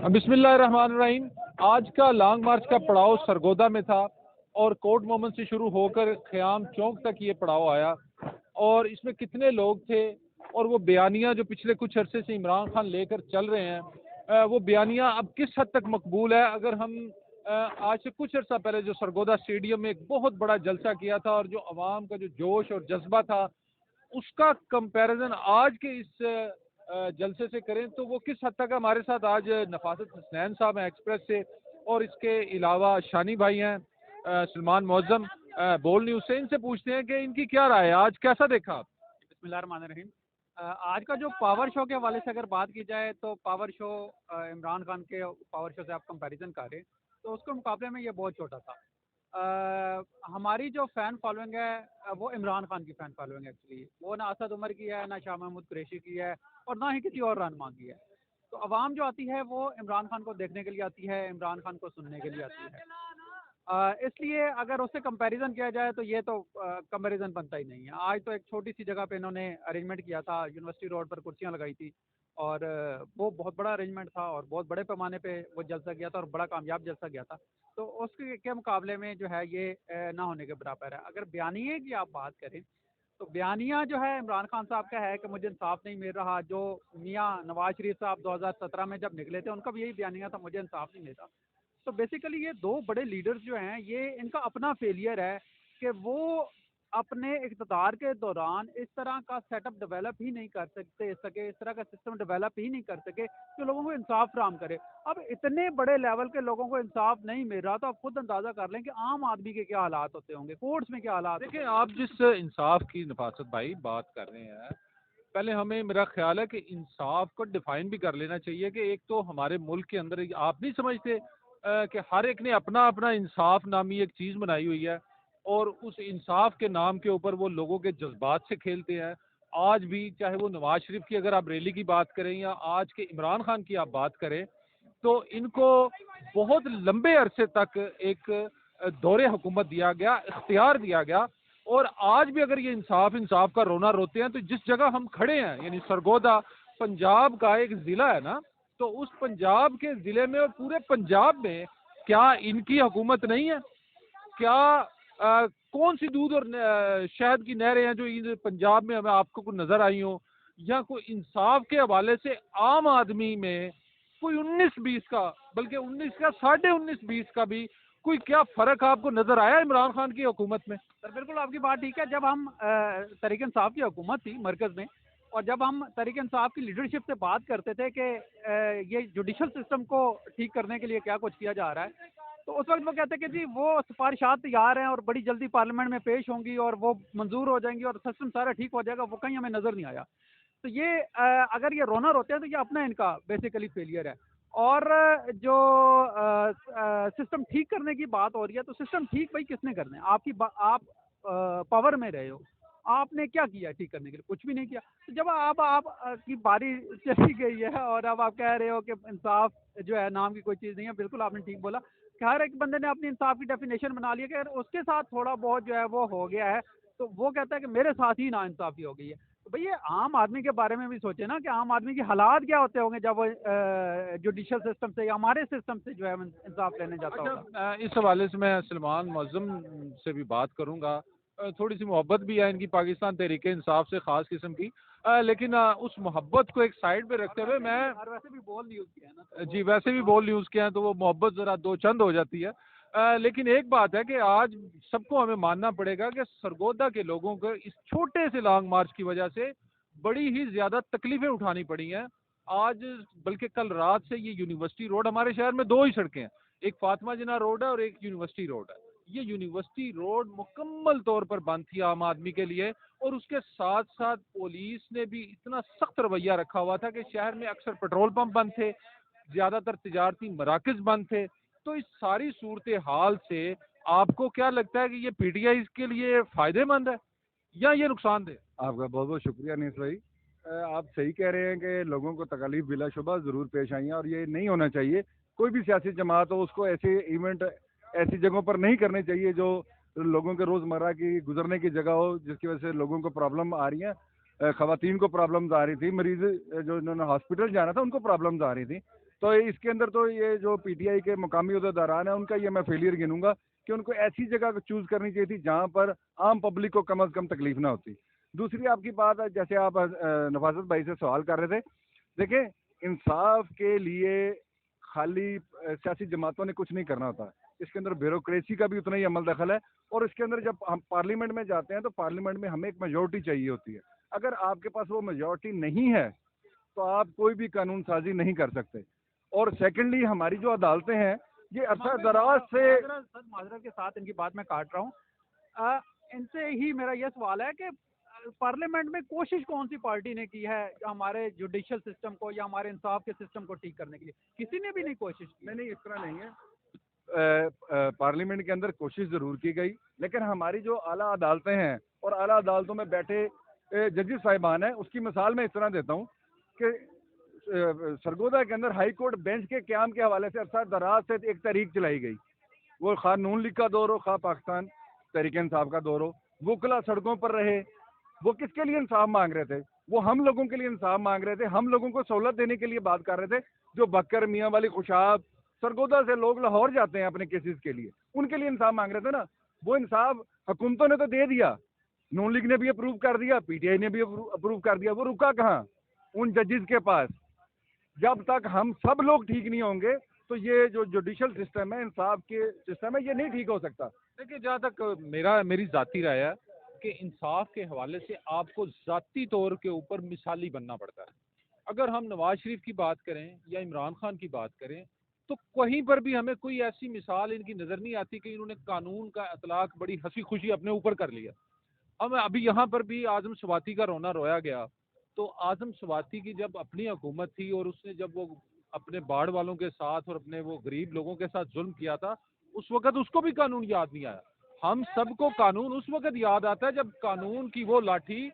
بسم اللہ الرحمن الرحیم۔ آج کا لانگ مارچ کا پڑاؤ سرگودا میں تھا اور کوٹ مومن سے شروع ہو کر خیام چوک تک یہ پڑاؤ آیا، اور اس میں کتنے لوگ تھے اور وہ بیانیہ جو پچھلے کچھ عرصے سے عمران خان لے کر چل رہے ہیں، وہ بیانیہ اب کس حد تک مقبول ہے؟ اگر ہم آج سے کچھ عرصہ پہلے جو سرگودا اسٹیڈیم میں ایک بہت بڑا جلسہ کیا تھا اور جو عوام کا جو جوش اور جذبہ تھا اس کا کمپیریزن آج کے اس جلسے سے کریں تو وہ کس حد تک؟ ہمارے ساتھ آج نفاست حسنین صاحب ہیں ایکسپریس سے، اور اس کے علاوہ شانی بھائی ہیں سلمان معظم بول نیوز سے۔ ان سے پوچھتے ہیں کہ ان کی کیا رائے ہے، آج کیسا دیکھا آپ؟ بسم اللہ الرحمن الرحیم۔ آج کا جو پاور شو کے حوالے سے اگر بات کی جائے تو پاور شو عمران خان کے پاور شو سے آپ کمپیریزن کر رہے ہیں تو اس کے مقابلے میں یہ بہت چھوٹا تھا۔ ہماری جو فین فالوئنگ ہے وہ عمران خان کی فین فالوئنگ ہے، ایکچولی وہ نہ اسد عمر کی ہے، نہ شاہ محمود قریشی کی ہے، اور نہ ہی کسی اور رہنما کی ہے۔ تو عوام جو آتی ہے وہ عمران خان کو دیکھنے کے لیے آتی ہے، عمران خان کو سننے کے لیے آتی ہے۔ اس لیے اگر اس سے کمپیریزن کیا جائے تو یہ تو کمپیریزن بنتا ہی نہیں ہے۔ آج تو ایک چھوٹی سی جگہ پہ انہوں نے ارینجمنٹ کیا تھا، یونیورسٹی روڈ پر کرسیاں لگائی تھی، اور وہ بہت بڑا ارینجمنٹ تھا اور بہت بڑے پیمانے پہ وہ جلسہ گیا تھا اور بڑا کامیاب جلسہ گیا تھا۔ تو اس کے مقابلے میں جو ہے یہ نہ ہونے کے برابر ہے۔ اگر بیانیے کی آپ بات کریں تو بیانیہ جو ہے عمران خان صاحب کا ہے کہ مجھے انصاف نہیں مل رہا، جو میاں نواز شریف صاحب 2017 میں جب نکلے تھے ان کا بھی یہی بیانیہ تھا، مجھے انصاف نہیں مل رہا۔ تو بیسیکلی یہ دو بڑے لیڈرز جو ہیں یہ ان کا اپنا فیلئر ہے کہ وہ اپنے اقتدار کے دوران اس طرح کا سیٹ اپ ڈیولپ ہی نہیں کر سکے، اس طرح کا سسٹم ڈیولپ ہی نہیں کر سکے جو لوگوں کو انصاف فراہم کرے۔ اب اتنے بڑے لیول کے لوگوں کو انصاف نہیں مل رہا تو آپ خود اندازہ کر لیں کہ عام آدمی کے کیا حالات ہوتے ہوں گے، کورٹس میں کیا حالات ہوتے دیکھیں، ہوں گے۔ آپ جس انصاف کی نفاست بھائی بات کر رہے ہیں، پہلے ہمیں میرا خیال ہے کہ انصاف کو ڈیفائن بھی کر لینا چاہیے کہ ایک تو ہمارے ملک کے اندر آپ نہیں سمجھتے کہ ہر ایک نے اپنا اپنا انصاف نامی ایک چیز بنائی ہوئی ہے، اور اس انصاف کے نام کے اوپر وہ لوگوں کے جذبات سے کھیلتے ہیں۔ آج بھی چاہے وہ نواز شریف کی اگر آپ ریلی کی بات کریں یا آج کے عمران خان کی آپ بات کریں، تو ان کو بہت لمبے عرصے تک ایک دور حکومت دیا گیا، اختیار دیا گیا، اور آج بھی اگر یہ انصاف کا رونا روتے ہیں تو جس جگہ ہم کھڑے ہیں یعنی سرگودا پنجاب کا ایک ضلع ہے نا، تو اس پنجاب کے ضلع میں اور پورے پنجاب میں کیا ان کی حکومت نہیں ہے؟ کیا کون سی دودھ اور شہد کی نہریں ہیں جو پنجاب میں ہمیں آپ کو نظر آئی ہوں؟ یا کوئی انصاف کے حوالے سے عام آدمی میں کوئی 19-20 کا، بلکہ 19 کا 19.5-20 کا بھی کوئی کیا فرق آپ کو نظر آیا عمران خان کی حکومت میں؟ سر بالکل آپ کی بات ٹھیک ہے۔ جب ہم تحریک انصاف کی حکومت تھی مرکز میں، اور جب ہم تحریک انصاف کی لیڈرشپ سے بات کرتے تھے کہ یہ جوڈیشل سسٹم کو ٹھیک کرنے کے لیے کیا کچھ کیا جا رہا ہے، تو اس وقت وہ کہتے ہیں کہ جی وہ سفارشات تیار ہیں اور بڑی جلدی پارلیمنٹ میں پیش ہوں گی اور وہ منظور ہو جائیں گی اور سسٹم سارا ٹھیک ہو جائے گا، وہ کہیں ہمیں نظر نہیں آیا۔ تو یہ اگر یہ رونا روتے ہیں تو یہ اپنا ان کا بیسیکلی فیلئر ہے۔ اور جو سسٹم ٹھیک کرنے کی بات ہو رہی ہے تو سسٹم ٹھیک بھائی کس نے کرنا ہے؟ آپ پاور میں رہے ہو، آپ نے کیا کیا ٹھیک کرنے کے لیے؟ کچھ بھی نہیں کیا۔ تو جب آپ کی باری چلی گئی ہے اور اب آپ کہہ رہے ہو کہ انصاف جو ہے نام کی کوئی چیز نہیں ہے، بالکل آپ نے ٹھیک بولا کہ ہر ایک بندے نے اپنی انصاف کی ڈیفینیشن بنا لی ہے کہ اگر اس کے ساتھ تھوڑا بہت جو ہے وہ ہو گیا ہے تو وہ کہتا ہے کہ میرے ساتھ ہی نا انصافی ہو گئی ہے۔ تو بھئی یہ عام آدمی کے بارے میں بھی سوچے نا کہ عام آدمی کی حالات کیا ہوتے ہوں گے جب وہ جوڈیشل سسٹم سے یا ہمارے سسٹم سے جو ہے انصاف لینے جاتا ہوگا۔ اس حوالے سے میں سلمان معظم سے بھی بات کروں گا۔ تھوڑی سی محبت بھی ہے ان کی پاکستان تحریک انصاف سے، خاص قسم کی، لیکن اس محبت کو ایک سائڈ پہ رکھتے ہوئے میں ویسے بھی بول نیوز کیا ہے نا، جی ویسے بھی بول نیوز کے ہیں تو وہ محبت ذرا دو چند ہو جاتی ہے۔ لیکن ایک بات ہے کہ آج سب کو ہمیں ماننا پڑے گا کہ سرگودا کے لوگوں کو اس چھوٹے سے لانگ مارچ کی وجہ سے بڑی ہی زیادہ تکلیفیں اٹھانی پڑی ہیں۔ آج بلکہ کل رات سے یہ یونیورسٹی روڈ، ہمارے شہر میں دو ہی سڑکیں ہیں، ایک فاطمہ جناح روڈ ہے اور ایک یونیورسٹی روڈ ہے۔ یہ یونیورسٹی روڈ مکمل طور پر بند تھی عام آدمی کے لیے، اور اس کے ساتھ ساتھ پولیس نے بھی اتنا سخت رویہ رکھا ہوا تھا کہ شہر میں اکثر پیٹرول پمپ بند تھے، زیادہ تر تجارتی مراکز بند تھے۔ تو اس ساری صورتحال سے آپ کو کیا لگتا ہے کہ یہ پی ٹی آئی کے لیے فائدے مند ہے یا یہ نقصان دہ؟ آپ کا بہت بہت شکریہ انیس بھائی۔ آپ صحیح کہہ رہے ہیں کہ لوگوں کو تکالیف بلا شبہ ضرور پیش آئی ہیں، اور یہ نہیں ہونا چاہیے۔ کوئی بھی سیاسی جماعت ہو اس کو ایسے ایونٹ ایسی جگہوں پر نہیں کرنے چاہیے جو لوگوں کے روزمرہ کی گزرنے کی جگہ ہو، جس کی وجہ سے لوگوں کو پرابلم آ رہی ہیں۔ خواتین کو پرابلمز آ رہی تھی، مریض جو انہوں نے ہاسپٹل جانا تھا ان کو پرابلمز آ رہی تھی۔ تو اس کے اندر تو یہ جو پی ٹی آئی کے مقامی عہدیداران ہیں ان کا یہ میں فیلئر گنوں گا کہ ان کو ایسی جگہ چوز کرنی چاہیے تھی جہاں پر عام پبلک کو کم از کم تکلیف نہ ہوتی. دوسری آپ کی بات ہے جیسے آپ نفاست بھائی سے سوال کر رہے تھے، دیکھیں انصاف کے لیے خالی سیاسی جماعتوں نے کچھ نہیں کرنا ہوتا، اس کے اندر بیوروکریسی کا بھی اتنا ہی عمل دخل ہے. اور اس کے اندر جب ہم پارلیمنٹ میں جاتے ہیں تو پارلیمنٹ میں ہمیں ایک میجورٹی چاہیے ہوتی ہے. اگر آپ کے پاس وہ میجورٹی نہیں ہے تو آپ کوئی بھی قانون سازی نہیں کر سکتے. اور سیکنڈلی ہماری جو عدالتیں ہیں یہ عرصہ دراز سے معذرت کے ساتھ ان کی بات میں کاٹ رہا ہوں، ان سے ہی میرا یہ سوال ہے کہ پارلیمنٹ میں کوشش کون سی پارٹی نے کی ہے ہمارے جوڈیشل سسٹم کو یا ہمارے انصاف کے سسٹم کو ٹھیک کرنے کے لیے؟ کسی نے بھی نہیں کوشش کی. نہیں اس طرح نہیں ہے. پارلیمنٹ کے اندر کوشش ضرور کی گئی، لیکن ہماری جو اعلیٰ عدالتیں ہیں اور اعلیٰ عدالتوں میں بیٹھے ججز صاحبان ہیں، اس کی مثال میں اس طرح دیتا ہوں کہ سرگودا کے اندر ہائی کورٹ بینچ کے قیام کے حوالے سے عرصہ دراز سے ایک تحریک چلائی گئی. وہ خواہ نون لیگ کا دور ہو، خواہ پاکستان تحریک انصاف کا دور ہو، وکلا سڑکوں پر رہے. وہ کس کے لیے انصاف مانگ رہے تھے؟ وہ ہم لوگوں کے لیے انصاف مانگ رہے تھے، ہم لوگوں کو سہولت دینے کے لیے بات کر رہے تھے. جو بکر، میاں والی، خوشاب، سرگودا سے لوگ لاہور جاتے ہیں اپنے کیسز کے لیے، ان کے لیے انصاف مانگ رہے تھے نا. وہ انصاف حکومتوں نے تو دے دیا، نون لیگ نے بھی اپروو کر دیا، پی ٹی آئی نے بھی اپروو کر دیا. وہ رکا کہاں؟ ان ججز کے پاس. جب تک ہم سب لوگ ٹھیک نہیں ہوں گے تو یہ جو جوڈیشل سسٹم ہے، انصاف کے سسٹم ہے، یہ نہیں ٹھیک ہو سکتا. دیکھیے جہاں تک میری ذاتی رائے ہے کہ انصاف کے حوالے سے آپ کو ذاتی طور کے اوپر مثالی بننا پڑتا ہے. اگر ہم نواز شریف کی بات کریں یا عمران خان کی بات کریں تو کہیں پر بھی ہمیں کوئی ایسی مثال ان کی نظر نہیں آتی کہ انہوں نے قانون کا اطلاق بڑی ہنسی خوشی اپنے اوپر کر لیا. ہم ابھی یہاں پر بھی اعظم سواتی کا رونا رویا گیا، تو اعظم سواتی کی جب اپنی حکومت تھی اور اس نے جب وہ اپنے باڑ والوں کے ساتھ اور اپنے وہ غریب لوگوں کے ساتھ ظلم کیا تھا، اس وقت اس کو بھی قانون یاد نہیں آیا. ہم سب کو قانون اس وقت یاد آتا ہے جب قانون کی وہ لاٹھی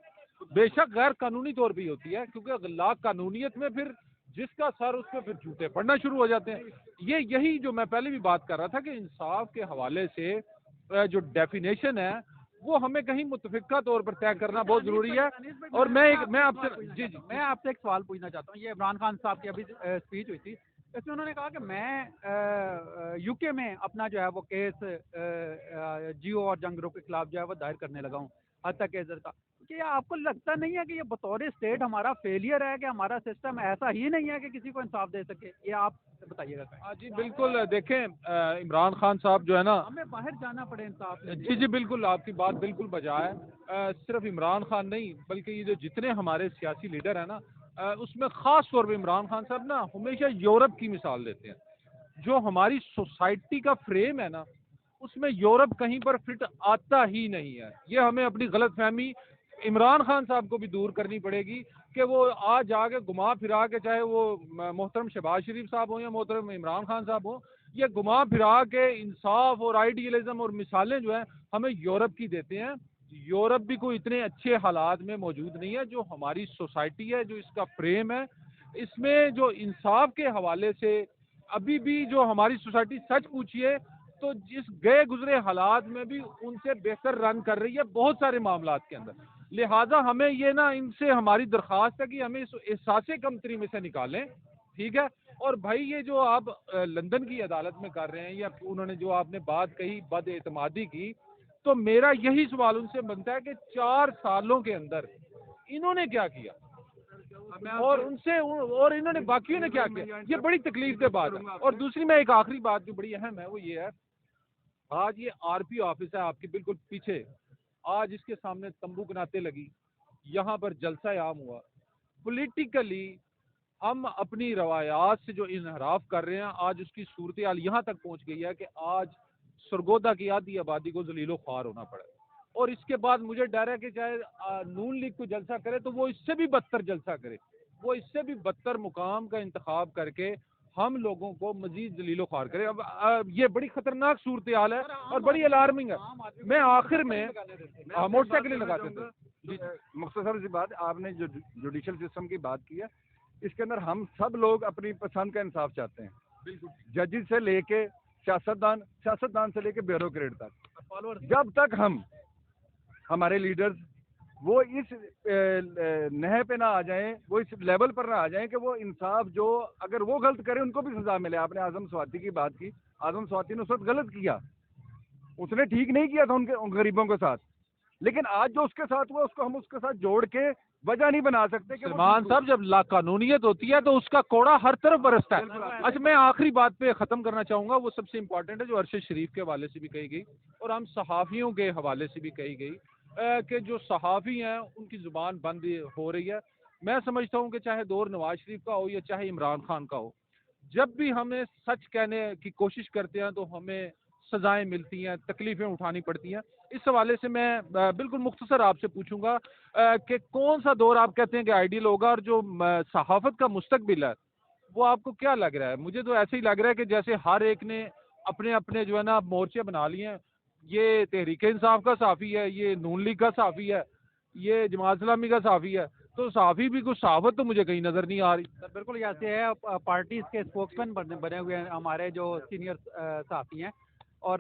بے شک غیر قانونی طور پہ ہوتی ہے، کیونکہ لا قانونیت میں پھر جس کا سر اس پہ پھر جھوٹے پڑنا شروع ہو جاتے ہیں. یہی جو میں پہلے بھی بات کر رہا تھا کہ انصاف کے حوالے سے جو ڈیفینیشن ہے وہ ہمیں کہیں متفقہ طور پر طے کرنا بہت ضروری ہے. اور میں آپ سے میں آپ سے ایک سوال پوچھنا چاہتا ہوں. یہ عمران خان صاحب کی ابھی اسپیچ ہوئی تھی، اس میں انہوں نے کہا کہ میں یو کے میں اپنا جو ہے وہ کیس جیو اور جنگ گروپ کے خلاف جو ہے وہ دائر کرنے لگا ہوں حد تک ایزر کا. کیا آپ کو لگتا نہیں ہے کہ یہ بطور اسٹیٹ ہمارا فیلئر ہے کہ ہمارا سسٹم ایسا ہی نہیں ہے کہ کسی کو انصاف دے سکے؟ یہ آپ بتائیے گا. جی بالکل. دیکھیں عمران خان صاحب جو ہے نا، ہمیں باہر جانا پڑے انصاف. جی بالکل، آپ کی بات بالکل بجا ہے. صرف عمران خان نہیں بلکہ یہ جو جتنے ہمارے سیاسی لیڈر ہیں نا، اس میں خاص طور پہ عمران خان صاحب نا ہمیشہ یورپ کی مثال دیتے ہیں. جو ہماری سوسائٹی کا فریم ہے نا، اس میں یورپ کہیں پر فٹ آتا ہی نہیں ہے. یہ ہمیں اپنی غلط فہمی عمران خان صاحب کو بھی دور کرنی پڑے گی کہ وہ آج جا کے گھما پھرا کے، چاہے وہ محترم شہباز شریف صاحب ہوں یا محترم عمران خان صاحب ہوں، یہ گھما پھرا کے انصاف اور آئیڈیلزم اور مثالیں جو ہیں ہمیں یورپ کی دیتے ہیں. یورپ بھی کوئی اتنے اچھے حالات میں موجود نہیں ہے. جو ہماری سوسائٹی ہے، جو اس کا فریم ہے، اس میں جو انصاف کے حوالے سے ابھی بھی جو ہماری سوسائٹی سچ پوچھیے تو جس گئے گزرے حالات میں بھی ان سے بہتر رن کر رہی ہے بہت سارے معاملات کے اندر. لہٰذا ہمیں یہ نا ان سے ہماری درخواست ہے کہ ہمیں اس احساس کمتری میں سے نکالیں. ٹھیک ہے. اور بھائی یہ جو آپ لندن کی عدالت میں کر رہے ہیں یا انہوں نے جو آپ نے بات کہی بد اعتمادی کی، تو میرا یہی سوال ان سے بنتا ہے کہ 4 سالوں کے اندر انہوں نے کیا کیا اور انہوں نے باقیوں نے کیا کیا؟ یہ بڑی تکلیف دہ بات ہے. اور دوسری میں ایک آخری بات جو بڑی اہم ہے وہ یہ ہے، آج یہ آر پی آفس ہے آپ کے بالکل پیچھے، آج اس کے سامنے تمبو کناتے لگی، یہاں پر جلسہ عام ہوا. پولیٹیکلی ہم اپنی روایات سے جو انحراف کر رہے ہیں، آج اس کی صورتحال یہاں تک پہنچ گئی ہے کہ آج سرگودا کی آدھی آبادی کو ذلیل و خوار ہونا پڑا. اور اس کے بعد مجھے ڈر ہے کہ چاہے نون لیگ کو جلسہ کرے تو وہ اس سے بھی بدتر جلسہ کرے، وہ اس سے بھی بدتر مقام کا انتخاب کر کے ہم لوگوں کو مزید ذلیل و خوار کرے. اب یہ بڑی خطرناک صورتحال ہے اور بڑی الارمنگ ہے. میں آخر میں موٹر سائیکلیں لگاتے تھے. مختصر سی بات، آپ نے جو جوڈیشل سسٹم کی بات کی ہے، اس کے اندر ہم سب لوگ اپنی پسند کا انصاف چاہتے ہیں، ججز سے لے کے سیاستدان سے لے کے بیوروکریٹ تک. جب تک ہمارے لیڈرز وہ اس نہے پہ نہ آ جائیں, وہ اس لیول پر نہ آ جائیں کہ وہ انصاف, جو اگر وہ غلط کرے ان کو بھی سزا ملے. آپ نے اعظم سواتی کی بات کی, اعظم سواتی نے اس وقت غلط کیا, اس نے ٹھیک نہیں کیا تھا ان غریبوں کے ساتھ, لیکن آج جو اس کے ساتھ ہوا اس کو ہم اس کے ساتھ جوڑ کے وجہ نہیں بنا سکتے کہ سلمان صاحب جب لا قانونیت ہوتی ہے تو اس کا کوڑا ہر طرف برستا ہے. اچھا میں آخری بات پہ ختم کرنا چاہوں گا, وہ سب سے امپورٹنٹ ہے جو ارشد شریف کے حوالے سے بھی کہی گئی اور ہم صحافیوں کے حوالے سے بھی کہی گئی کہ جو صحافی ہیں ان کی زبان بند ہو رہی ہے. میں سمجھتا ہوں کہ چاہے دور نواز شریف کا ہو یا چاہے عمران خان کا ہو, جب بھی ہمیں سچ کہنے کی کوشش کرتے ہیں تو ہمیں سزائیں ملتی ہیں, تکلیفیں اٹھانی پڑتی ہیں. اس حوالے سے میں بالکل مختصر آپ سے پوچھوں گا کہ کون سا دور آپ کہتے ہیں کہ آئیڈیل ہوگا, اور جو صحافت کا مستقبل ہے وہ آپ کو کیا لگ رہا ہے؟ مجھے تو ایسے ہی لگ رہا ہے کہ جیسے ہر ایک نے اپنے اپنے جو ہے نا مورچے بنا لیے ہیں. یہ تحریک انصاف کا صحافی ہے, یہ نون لیگ کا صحافی ہے, یہ جماعت اسلامی کا صحافی ہے, تو صحافی بھی کچھ صحافت تو مجھے کہیں نظر نہیں آ رہی. سر بالکل ایسے ہے, پارٹیز کے اسپوکس مین بنے ہوئے ہیں ہمارے جو سینئر صحافی ہیں, اور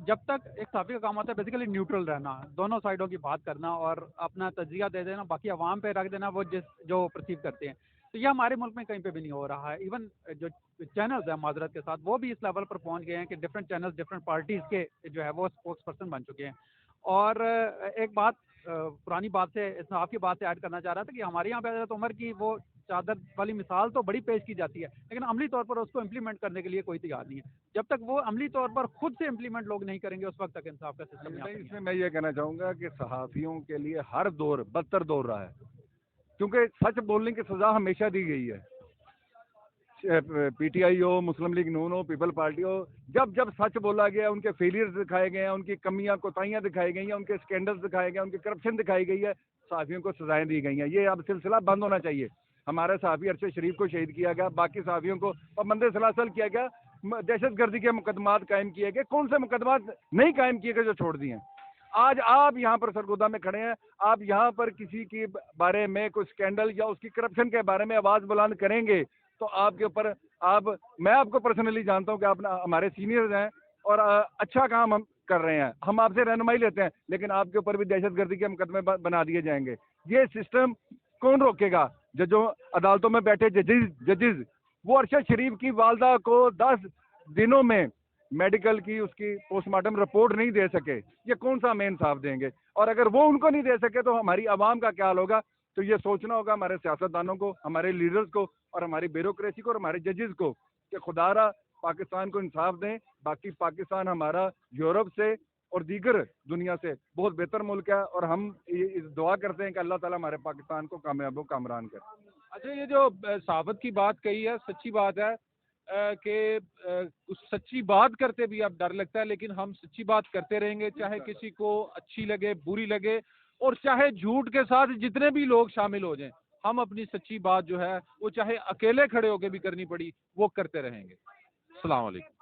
جب تک ایک صحافی کا کام ہوتا ہے بیسیکلی نیوٹرل رہنا, دونوں سائڈوں کی بات کرنا اور اپنا تجزیہ دے دینا, باقی عوام پہ رکھ دینا وہ جو پرسیو کرتے ہیں. تو یہ ہمارے ملک میں کہیں پہ بھی نہیں ہو رہا ہے. ایون جو چینلز ہیں معذرت کے ساتھ وہ بھی اس لیول پر پہنچ گئے ہیں کہ ڈفرینٹ چینلز ڈفرینٹ پارٹیز کے جو ہے وہ اسپوکس پرسن بن چکے ہیں. اور ایک بات پرانی بات سے, انصاف کی بات سے ایڈ کرنا چاہ رہا تھا کہ ہمارے یہاں پہ حضرت عمر کی وہ چادر والی مثال تو بڑی پیش کی جاتی ہے, لیکن عملی طور پر اس کو امپلیمنٹ کرنے کے لیے کوئی تیار نہیں ہے. جب تک وہ عملی طور پر خود سے امپلیمنٹ لوگ نہیں کریں گے اس وقت تک انصاف کا سسٹم نہیں. اس میں میں یہ کہنا چاہوں گا کہ صحافیوں کے لیے ہر دور بدتر دور رہا ہے, کیونکہ سچ بولنے کی سزا ہمیشہ دی گئی ہے. پی ٹی آئی ہو, مسلم لیگ نون ہو, پیپل پارٹی ہو, جب جب سچ بولا گیا, ان کے فیلئرز دکھائے گئے ہیں, ان کی کمیاں کوتاہیاں دکھائی گئی ہیں, ان کے اسکینڈلز دکھائے گئے ہیں, ان کی کرپشن دکھائی گئی ہے, صحافیوں کو سزائیں دی گئی ہیں. یہ اب سلسلہ بند ہونا چاہیے. ہمارے صحافی ارشد شریف کو شہید کیا گیا, باقی صحافیوں کو پابند سلاسل کیا گیا, دہشت گردی کے مقدمات قائم کیے گئے. کون سے مقدمات نہیں قائم کیے گئے جو چھوڑ دیے ہیں؟ آج آپ یہاں پر سرگودا میں کھڑے ہیں, آپ یہاں پر کسی کے بارے میں کوئی اسکینڈل یا اس کی کرپشن کے بارے میں آواز بلند کریں گے تو آپ کے اوپر میں آپ کو پرسنلی جانتا ہوں کہ آپ ہمارے سینئرز ہیں اور اچھا کام ہم کر رہے ہیں, ہم آپ سے رہنمائی لیتے ہیں, لیکن آپ کے اوپر بھی دہشت گردی کے مقدمے بنا دیے جائیں گے. یہ سسٹم کون روکے گا؟ جو عدالتوں میں بیٹھے ججز وہ ارشد شریف کی والدہ کو 10 دنوں میں میڈیکل کی اس کی پوسٹ مارٹم رپورٹ نہیں دے سکے, یہ کون سا ہمیں انصاف دیں گے؟ اور اگر وہ ان کو نہیں دے سکے تو ہماری عوام کا کیا حال ہوگا؟ تو یہ سوچنا ہوگا ہمارے سیاستدانوں کو, ہمارے لیڈرز کو, اور ہماری بیوروکریسی کو, اور ہمارے ججز کو کہ خدا را پاکستان کو انصاف دیں. باقی پاکستان ہمارا یورپ سے اور دیگر دنیا سے بہت بہتر ملک ہے, اور ہم دعا کرتے ہیں کہ اللہ تعالیٰ ہمارے پاکستان کو کامیاب و کامران کرے. اچھا یہ جو صحافت کی بات کہی ہے, سچی بات ہے کہ سچی بات کرتے بھی اب ڈر لگتا ہے, لیکن ہم سچی بات کرتے رہیں گے, چاہے کسی کو اچھی لگے بری لگے, اور چاہے جھوٹ کے ساتھ جتنے بھی لوگ شامل ہو جائیں, ہم اپنی سچی بات جو ہے وہ چاہے اکیلے کھڑے ہو کے بھی کرنی پڑی وہ کرتے رہیں گے. السلام علیکم.